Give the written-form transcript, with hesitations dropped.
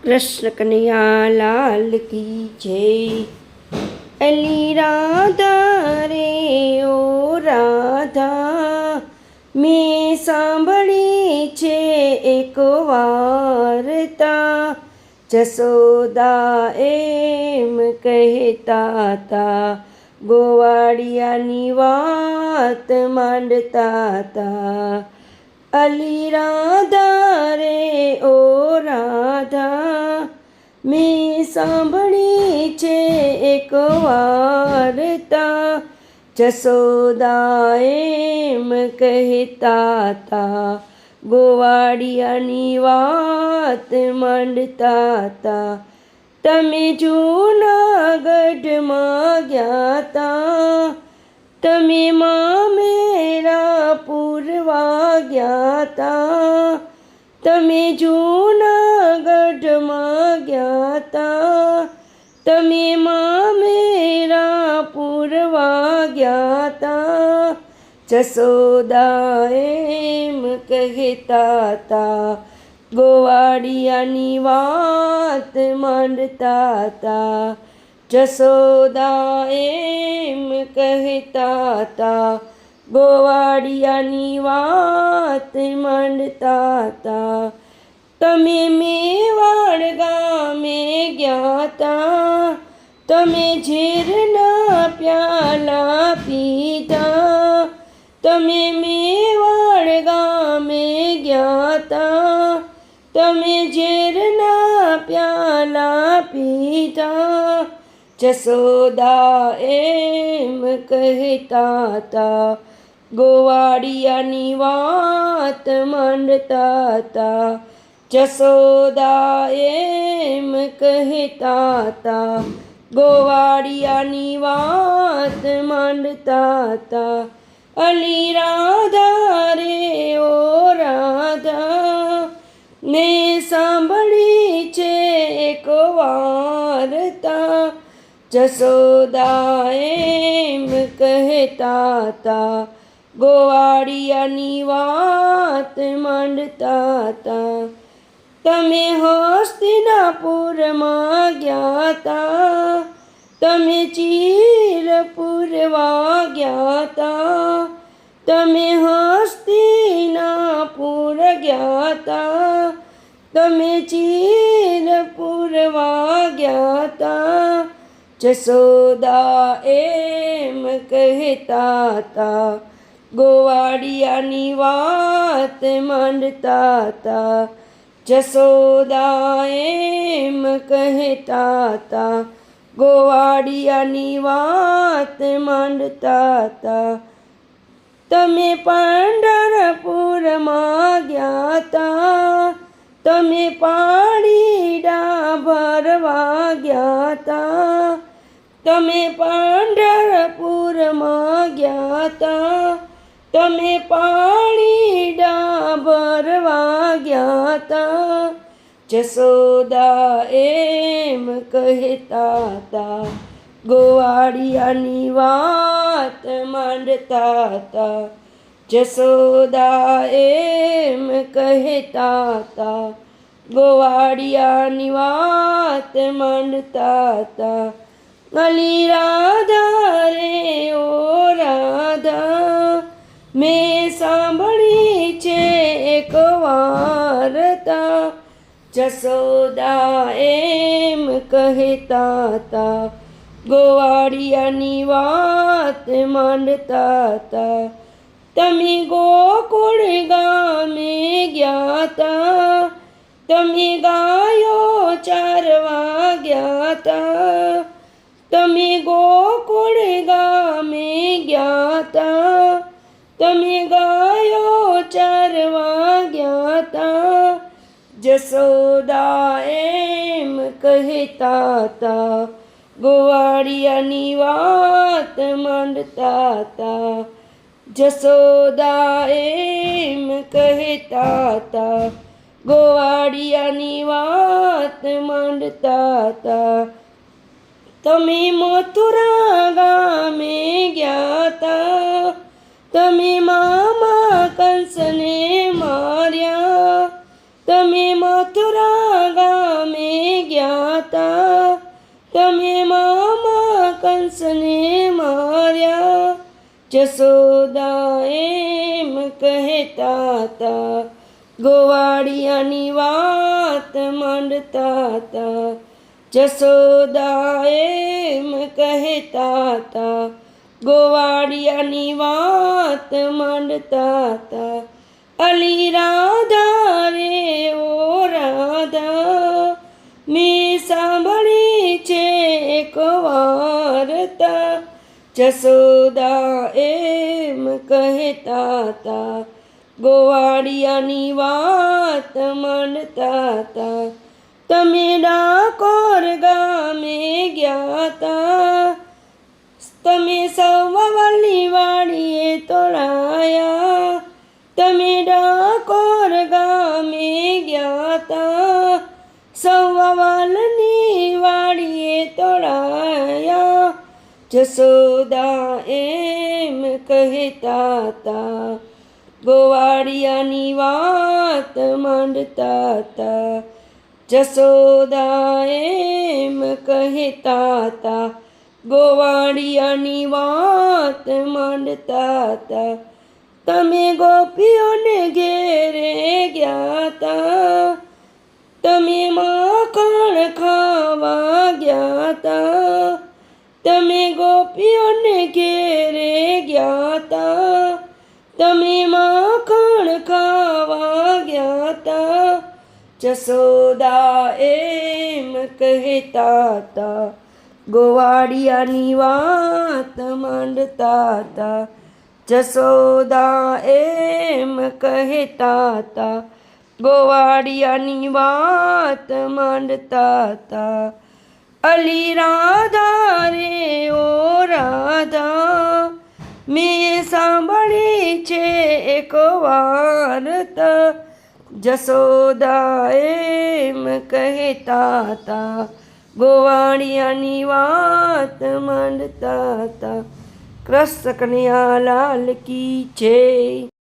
कृष्ण कन्हैया लाल की जय। अली राधा रे ओ राधा, मैं सांभળી છે એક વાર્તા। જસોદા એમ કહેતા તા, ગોવાળિયાની વાત માંડતા તા। અલી રાધા રે ઓ રાધા, મેં સાંભળી છે એક વાર્તા। જસોદા એમ કહેતા તા, ગોવાળિયાની વાત માંડતા તા। તમે જૂનાગઢમાં ગયા તા, તમે મામેરા પૂરવા ગયા તા। તમે જૂનાગઢમાં ગયા તા, તમે મામેરા પૂરવા ગયા તા। જસોદા એમ કહેતા તા, ગોવાળિયાની વાત માંડતા તા। જસોદા એમ કહેતા તા, ગોવાળિયાની વાત માંડતા તા। તમે મેવાડ ગામે ગયા તા, તમે ઝેરના પ્યાલા પીધા। તમે મેવાડ ગામે ગયા તા, તમે ઝેરના પ્યાલા પીધા। જસોદા એમ કહેતા તા, ગોવાળિયાની વાત માંડતા તા। જસોદા એમ કહેતા તા, ગોવાળિયાની વાત માંડતા તા। અલી રાધા રે ઓ રાધા, મેં સાંભળી છે એક વાર્તા। જસોદા એમ કહેતા તા, ગોવાળિયાની વાત માંડતા તા। તમે હસ્તિનાપુરમાં ગયા તા, તમે ચીરપુરવા ગયા તા। તમે હસ્તિનાપુર ગયા તા, તમે ચીરપુરવા ગયા તા। જસોદા એમ કહેતા તા, ગોવાળિયાની વાત માંડતા તા। જસોદા એમ કહેતા તા, ગોવાળિયાની વાત માંડતા તા। તમે પંઢરપુરમાં ગયા તા, તમે પાણીડા ભરવા ગયા તા। તમે પંઢરપુરમાં ગયા તા, તમે પાણીડા ભરવા ગયા તા। જસોદા એમ કહેતા તા, ગોવાળિયાની વાત માંડતા તા। જસોદા એમ કહેતા તા, ગોવાળિયાની વાત માંડતા તા। અલી રાધા રે ઓ રાધા, મેં સાંભળી છે એક વાર્તા। જસોદા એમ કહેતા તા, ગોવાળિયાની વાત માંડતા તા। તમે ગોકુળ ગામે ગયા તા, તમે ગાયો ચારવા ગયા તા। તમે ગોકુળ ગામે ગયા તા, તમે ગાયો ચારવા ગયા તા। જસોદા એમ કહેતા તા, ગોવાળિયાની વાત માંડતા તા। જસોદા એમ કહેતા તા, ગોવાળિયાની વાત માંડતા તા। તમે મથુરા ગામે ગયા તા, તમે મામા કંસને માર્યા। તમે મથુરા ગામે તમે મામા કંસને માર્યા, જશોદા એમ કહેતા હતા. ગોવાળિયાની વાત માંડતા હતા, જશોદા એમ કહેતા હતા. ગોવાળિયાની વાત માંડતા હતા. અલી રાધા રે ઓ રાધા, મેં સાંભળી છે એક વાર્તા. જશોદા એમ કહેતા હતા. ગોવાળિયાની વાત માંડતા હતા. તમે ડાકોર ગામે ગયા તા, તમે સૌવાલી વાડીએ તોળાયા. તમે ડાકોર ગામે ગયા તા, સૌવાલની વાડીએ તોળાયા. જશોદા એમ કહેતા હતા. ગોવાળિયાની વાત માંડતા હતા. જશોદા એમ કહેતા હતા. ગોવાળિયાની વાત માંડતા હતા. તમે ગોપીઓને ઘેરે ગયા તા, તમે માખણ ખાવા ગયા તા. તમે ગોપીઓને ઘેરે ગયા તા, તમે માખણ ખાવા ગયા તા. જશોદા એમ કહેતા હતા. ગોવાળિયાની વાત માંડતા હતા. જશોદા એમ કહેતા હતા. ગોવાળિયાની વાત માંડતા હતા. અલી રાધા રે ઓ રાધા, મેં સાંભળી છે એક વાર્તા. જશોદા એમ કહેતા હતા. ગોવાળિયાની વાત માંડતા હતા. કૃષ્ણ કનૈયા લાલ કી જય.